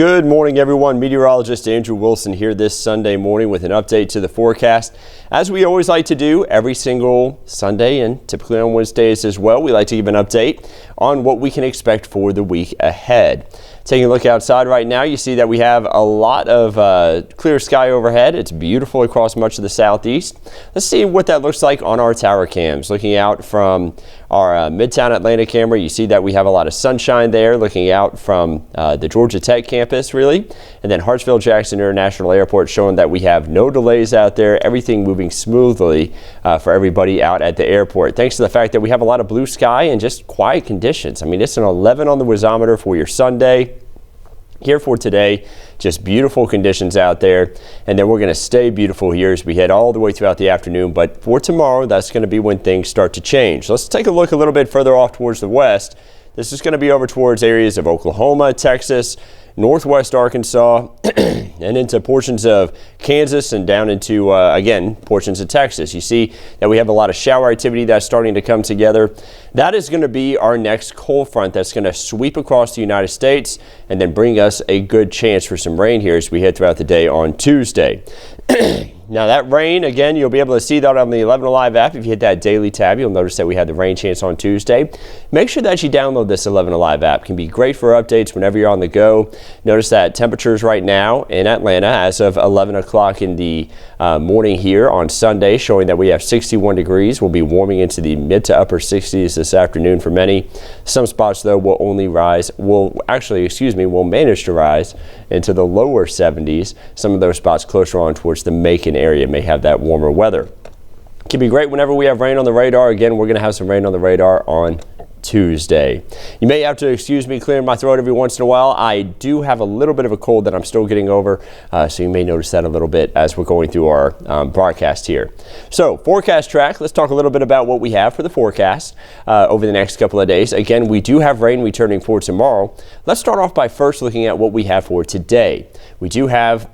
Good morning, everyone. Meteorologist Andrew Wilson here this Sunday morning with an update to the forecast. As we always like to do every single Sunday and typically on Wednesdays as well, we like to give an update on what we can expect for the week ahead. Taking a look outside right now, you see that we have a lot of clear sky overhead. It's beautiful across much of the southeast. Let's see what that looks like on our tower cams. Looking out from our Midtown Atlanta camera, you see that we have a lot of sunshine there. Looking out from the Georgia Tech campus, really. And then Hartsfield-Jackson International Airport showing that we have no delays out there. Everything moving smoothly for everybody out at the airport. Thanks to the fact that we have a lot of blue sky and just quiet conditions. I mean, it's an 11 on the wazometer for your Sunday. Here for today, just beautiful conditions out there, and then we're going to stay beautiful here as we head all the way throughout the afternoon. But for tomorrow, that's going to be when things start to change. Let's take a look a little bit further off towards the west. This is going to be over towards areas of Oklahoma, Texas, northwest Arkansas, and into portions of Kansas and down into, again, portions of Texas. You see that we have a lot of shower activity that's starting to come together. That is going to be our next cold front that's going to sweep across the United States and then bring us a good chance for some rain here as we head throughout the day on Tuesday. Now that rain, again, you'll be able to see that on the 11 Alive app. If you hit that daily tab, you'll notice that we had the rain chance on Tuesday. Make sure that you download this 11 Alive app. It can be great for updates whenever you're on the go. Notice that temperatures right now in Atlanta as of 11 o'clock in the morning here on Sunday, showing that we have 61 degrees. We'll be warming into the mid to upper 60s this afternoon for many. Some spots, though, will manage to rise into the lower 70s. Some of those spots closer on towards the Macon area may have that warmer weather. It can be great whenever we have rain on the radar. Again, we're going to have some rain on the radar on Tuesday. You may have to excuse me clearing my throat every once in a while. I do have a little bit of a cold that I'm still getting over, so you may notice that a little bit as we're going through our broadcast here. So, forecast track, let's talk a little bit about what we have for the forecast over the next couple of days. Again, we do have rain returning for tomorrow. Let's start off by first looking at what we have for today. We do have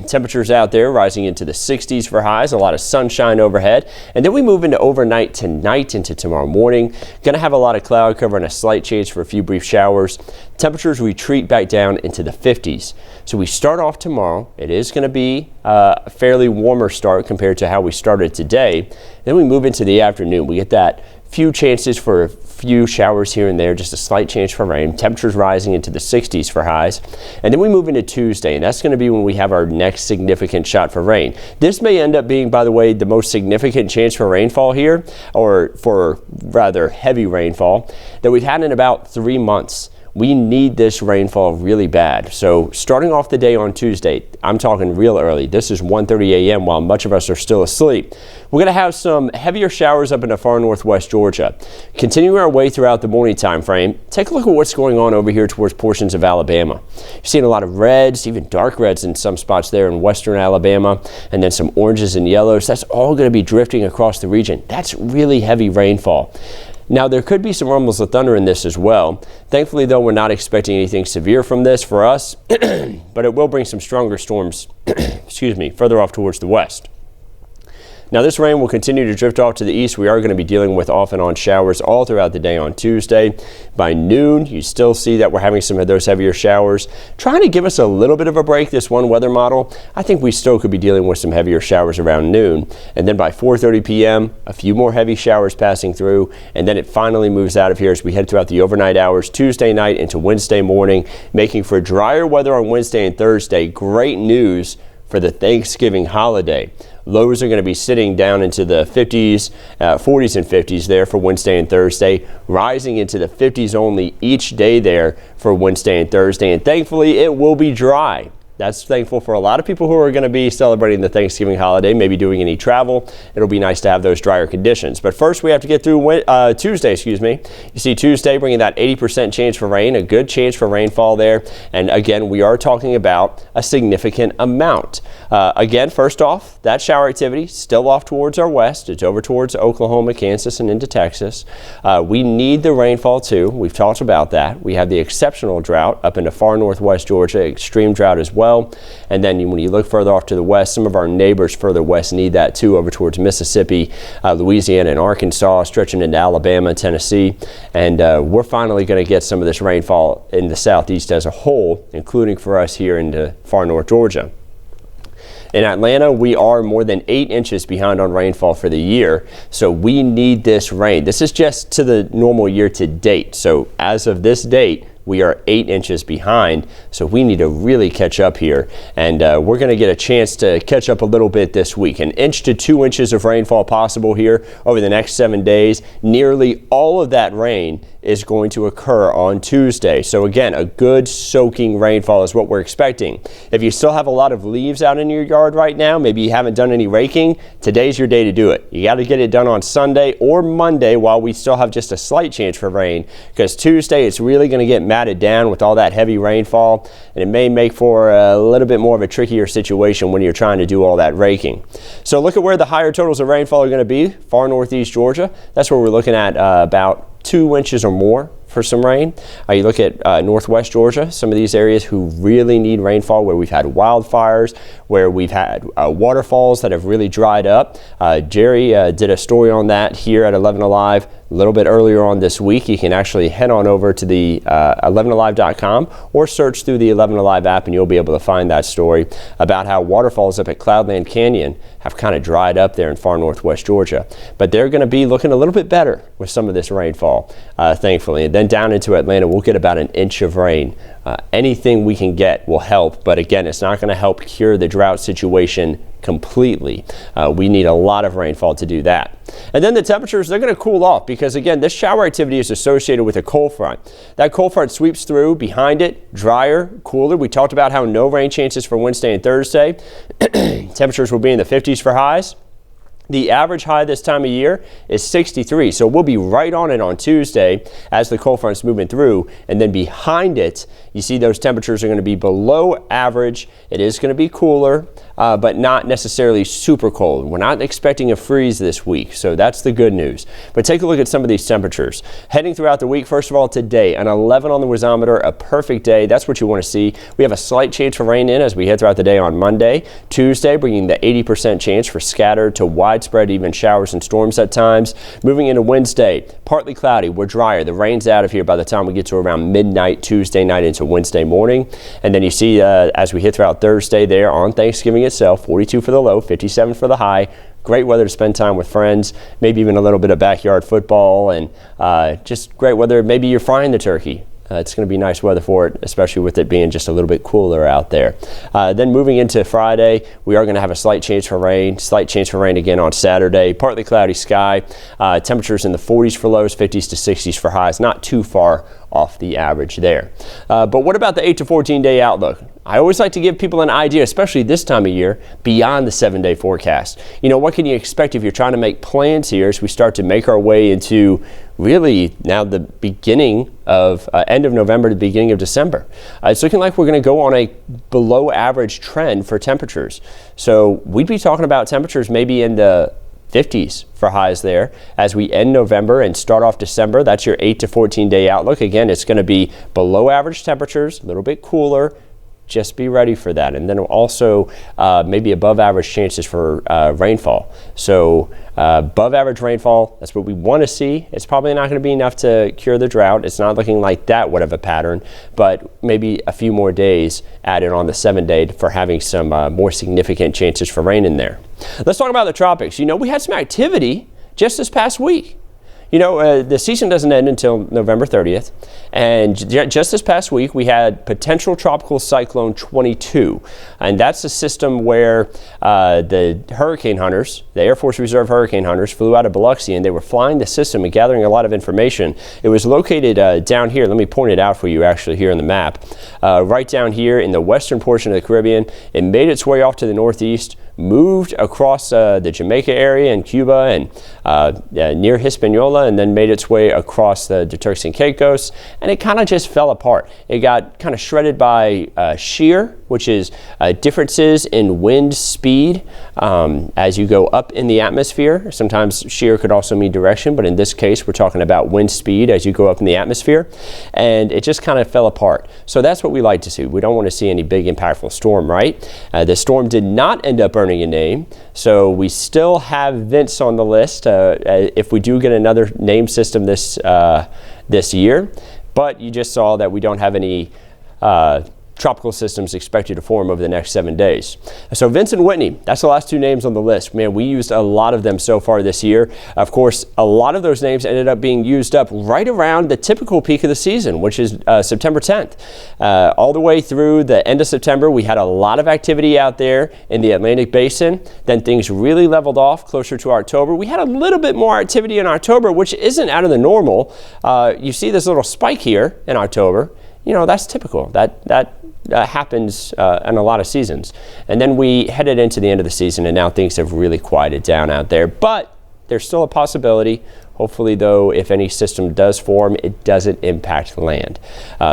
temperatures out there rising into the 60s for highs, a lot of sunshine overhead, and then we move into overnight tonight into tomorrow morning. Going to have a lot of cloud cover and a slight chance for a few brief showers. Temperatures retreat back down into the 50s. So we start off tomorrow. It is going to be a fairly warmer start compared to how we started today. Then we move into the afternoon. We get that few chances for a few showers here and there, just a slight chance for rain. Temperatures rising into the 60s for highs. And then we move into Tuesday, and that's going to be when we have our next significant shot for rain. This may end up being, by the way, the most significant chance for rainfall here, or for rather heavy rainfall, that we've had in about 3 months. We need this rainfall really bad. So starting off the day on Tuesday, I'm talking real early. This is 1:30 a.m. while much of us are still asleep. We're going to have some heavier showers up in the far northwest Georgia. Continuing our way throughout the morning time frame, take a look at what's going on over here towards portions of Alabama. You're seeing a lot of reds, even dark reds in some spots there in western Alabama, and then some oranges and yellows. That's all going to be drifting across the region. That's really heavy rainfall. Now, there could be some rumbles of thunder in this as well. Thankfully, though, we're not expecting anything severe from this for us, but it will bring some stronger storms, further off towards the west. Now, this rain will continue to drift off to the east. We are going to be dealing with off and on showers all throughout the day on Tuesday. By noon, you still see that we're having some of those heavier showers. Trying to give us a little bit of a break, this one weather model. I think we still could be dealing with some heavier showers around noon. And then by 4:30 p.m., a few more heavy showers passing through. And then it finally moves out of here as we head throughout the overnight hours, Tuesday night into Wednesday morning, making for drier weather on Wednesday and Thursday. Great news for the Thanksgiving holiday. Lows are going to be sitting down into the 40s and 50s there for Wednesday and Thursday, rising into the 50s only each day there for Wednesday and Thursday. And thankfully, it will be dry. That's thankful for a lot of people who are going to be celebrating the Thanksgiving holiday, maybe doing any travel. It'll be nice to have those drier conditions. But first, we have to get through Tuesday, You see Tuesday bringing that 80% chance for rain, a good chance for rainfall there. And again, we are talking about a significant amount. Again, first off, that shower activity still off towards our west. It's over towards Oklahoma, Kansas, and into Texas. We need the rainfall too. We've talked about that. We have the exceptional drought up into far northwest Georgia, extreme drought as well. well. And then when you look further off to the west, some of our neighbors further west need that too, over towards Mississippi, Louisiana, and Arkansas, stretching into Alabama and Tennessee. And we're finally going to get some of this rainfall in the southeast as a whole, including for us here into far north Georgia. In Atlanta, we are more than 8 inches behind on rainfall for the year, so we need this rain. This is just to the normal year to date. So as of this date, we are 8 inches behind, so we need to really catch up here. And we're going to get a chance to catch up a little bit this week. 1 inch to 2 inches of rainfall possible here over the next 7 days. Nearly all of that rain is going to occur on Tuesday. So again, a good soaking rainfall is what we're expecting. If you still have a lot of leaves out in your yard right now, maybe you haven't done any raking, today's your day to do it. You got to get it done on Sunday or Monday while we still have just a slight chance for rain, because Tuesday it's really going to get matted down with all that heavy rainfall, and it may make for a little bit more of a trickier situation when you're trying to do all that raking. So look at where the higher totals of rainfall are going to be. Far northeast Georgia, that's where we're looking at about 2 inches or more for some rain. You look at northwest Georgia, some of these areas who really need rainfall, where we've had wildfires, where we've had waterfalls that have really dried up. Jerry did a story on that here at 11 Alive a little bit earlier on this week. You can actually head on over to the 11alive.com or search through the 11 Alive app, and you'll be able to find that story about how waterfalls up at Cloudland Canyon have kind of dried up there in far northwest Georgia. But they're going to be looking a little bit better with some of this rainfall, thankfully. And then down into Atlanta, we'll get about 1 inch of rain. Anything we can get will help, but again, it's not going to help cure the drought situation completely. We need a lot of rainfall to do that. And then the temperatures, they're going to cool off, because again, this shower activity is associated with a cold front. That cold front sweeps through. Behind it, drier, cooler. We talked about how no rain chances for Wednesday and Thursday. Temperatures will be in the 50s for highs. The average high this time of year is 63, so we'll be right on it on Tuesday as the cold front's moving through. And then behind it, you see those temperatures are going to be below average. It is going to be cooler, but not necessarily super cold. We're not expecting a freeze this week, so that's the good news. But take a look at some of these temperatures. Heading throughout the week, first of all, today, an 11 on the Wizometer, a perfect day. That's what you want to see. We have a slight chance for rain in as we head throughout the day on Monday. Tuesday, bringing the 80% chance for scattered to widespread even showers and storms at times. Moving into Wednesday, partly cloudy. We're drier. The rain's out of here by the time we get to around midnight Tuesday night into Wednesday morning. And then you see as we hit throughout Thursday there on Thanksgiving itself, 42 for the low, 57 for the high. Great weather to spend time with friends, maybe even a little bit of backyard football, and just great weather. Maybe you're frying the turkey. It's going to be nice weather for it, especially with it being just a little bit cooler out there. Then moving into Friday, we are going to have a slight chance for rain again on Saturday. Partly cloudy sky, temperatures in the 40s for lows, 50s to 60s for highs, not too far off the average there. But what about the 8 to 14 day outlook? I always like to give people an idea, especially this time of year, beyond the 7-day forecast. You know, what can you expect if you're trying to make plans here as we start to make our way into really now the beginning of end of November to beginning of December. It's looking like we're going to go on a below average trend for temperatures. So we'd be talking about temperatures maybe in the 50s for highs there as we end November and start off December. That's your 8 to 14 day outlook. Again, it's going to be below average temperatures, a little bit cooler. Just be ready for that. And then also maybe above average chances for rainfall. So above average rainfall, that's what we want to see. It's probably not going to be enough to cure the drought. It's not looking like that would have a pattern, but maybe a few more days added on the 7-day for having some more significant chances for rain in there. Let's talk about the tropics. You know, we had some activity just this past week. You know, the season doesn't end until November 30th, and just this past week we had potential tropical cyclone 22, and that's a system where the hurricane hunters, the Air Force Reserve hurricane hunters, flew out of Biloxi, and they were flying the system and gathering a lot of information. It was located down here. Let me point it out for you actually here on the map. Right down here in the western portion of the Caribbean. It made its way off to the northeast, moved across the Jamaica area and Cuba and near Hispaniola, and then made its way across the Turks and Caicos, and it kind of just fell apart. It got kind of shredded by shear, which is differences in wind speed as you go up in the atmosphere. Sometimes shear could also mean direction, but in this case we're talking about wind speed as you go up in the atmosphere, and it just kind of fell apart. So that's what we like to see. We don't want to see any big impactful storm, right? The storm did not end up earning a name, so we still have Vince on the list if we do get another name system this year. But you just saw that we don't have any tropical systems expected to form over the next 7 days. So Vince and Whitney, that's the last two names on the list. Man, we used a lot of them so far this year. Of course, a lot of those names ended up being used up right around the typical peak of the season, which is September 10th. All the way through the end of September, we had a lot of activity out there in the Atlantic Basin. Then things really leveled off closer to October. We had a little bit more activity in October, which isn't out of the normal. You see this little spike here in October. You know, that's typical. That happens in a lot of seasons. And then we headed into the end of the season, and now things have really quieted down out there. But there's still a possibility. Hopefully, though, if any system does form, it doesn't impact land.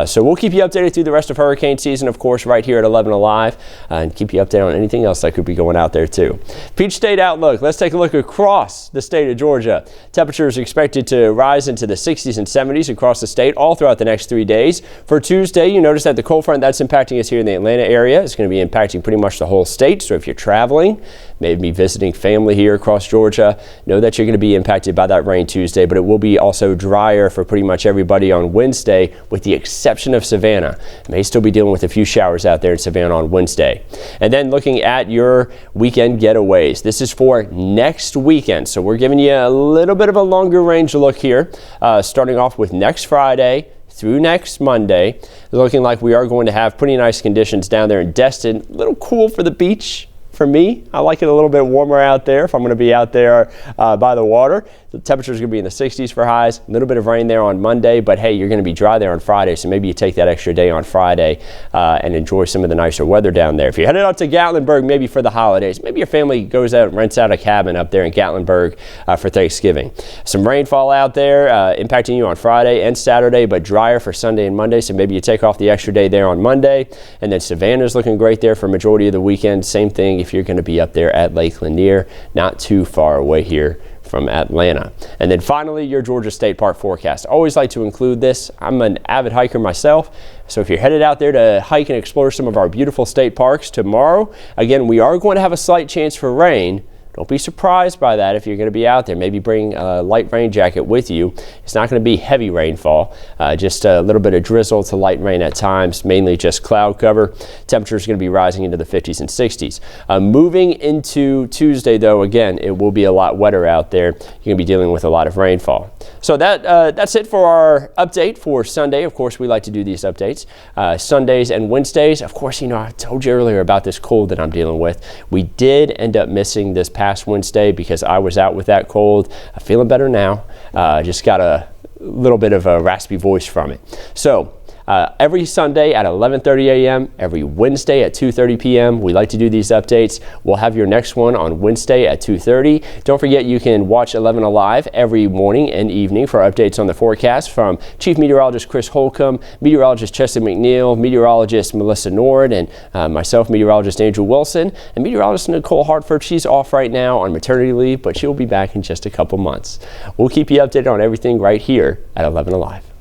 So we'll keep you updated through the rest of hurricane season, of course, right here at 11 Alive, and keep you updated on anything else that could be going out there, too. Peach State Outlook. Let's take a look across the state of Georgia. Temperatures expected to rise into the 60s and 70s across the state all throughout the next 3 days. For Tuesday, you notice that the cold front that's impacting us here in the Atlanta area is going to be impacting pretty much the whole state. So if you're traveling, maybe visiting family here across Georgia, know that you're going to be impacted by that rain Tuesday, but it will be also drier for pretty much everybody on Wednesday, with the exception of Savannah. May still be dealing with a few showers out there in Savannah on Wednesday. And then looking at your weekend getaways, this is for next weekend. So we're giving you a little bit of a longer range look here, starting off with next Friday through next Monday. Looking like we are going to have pretty nice conditions down there in Destin. A little cool for the beach. For me, I like it a little bit warmer out there if I'm going to be out there by the water. The temperature is going to be in the 60s for highs. A little bit of rain there on Monday, but hey, you're going to be dry there on Friday, so maybe you take that extra day on Friday and enjoy some of the nicer weather down there. If you're headed out to Gatlinburg, maybe for the holidays, maybe your family goes out and rents out a cabin up there in Gatlinburg for Thanksgiving. Some rainfall out there impacting you on Friday and Saturday, but drier for Sunday and Monday, so maybe you take off the extra day there on Monday. And then Savannah's looking great there for majority of the weekend. Same thing if you're going to be up there at Lake Lanier, not too far away here from Atlanta. And then finally, your Georgia State Park forecast. I always like to include this. I'm an avid hiker myself, so if you're headed out there to hike and explore some of our beautiful state parks tomorrow, again, we are going to have a slight chance for rain. Don't be surprised by that if you're going to be out there. Maybe bring a light rain jacket with you. It's not going to be heavy rainfall, just a little bit of drizzle to light rain at times, mainly just cloud cover. Temperatures are going to be rising into the 50s and 60s. Moving into Tuesday, though, again, it will be a lot wetter out there. You're going to be dealing with a lot of rainfall. So that's it for our update for Sunday. Of course, we like to do these updates Sundays and Wednesdays. Of course, you know, I told you earlier about this cold that I'm dealing with. We did end up missing this past Wednesday because I was out with that cold. I'm feeling better now. Just got a little bit of a raspy voice from it. So every Sunday at 11:30 a.m., every Wednesday at 2:30 p.m. We like to do these updates. We'll have your next one on Wednesday at 2:30. Don't forget you can watch 11 Alive every morning and evening for updates on the forecast from Chief Meteorologist Chris Holcomb, Meteorologist Chester McNeil, Meteorologist Melissa Nord, and myself, Meteorologist Andrew Wilson, and Meteorologist Nicole Hartford. She's off right now on maternity leave, but she'll be back in just a couple months. We'll keep you updated on everything right here at 11 Alive.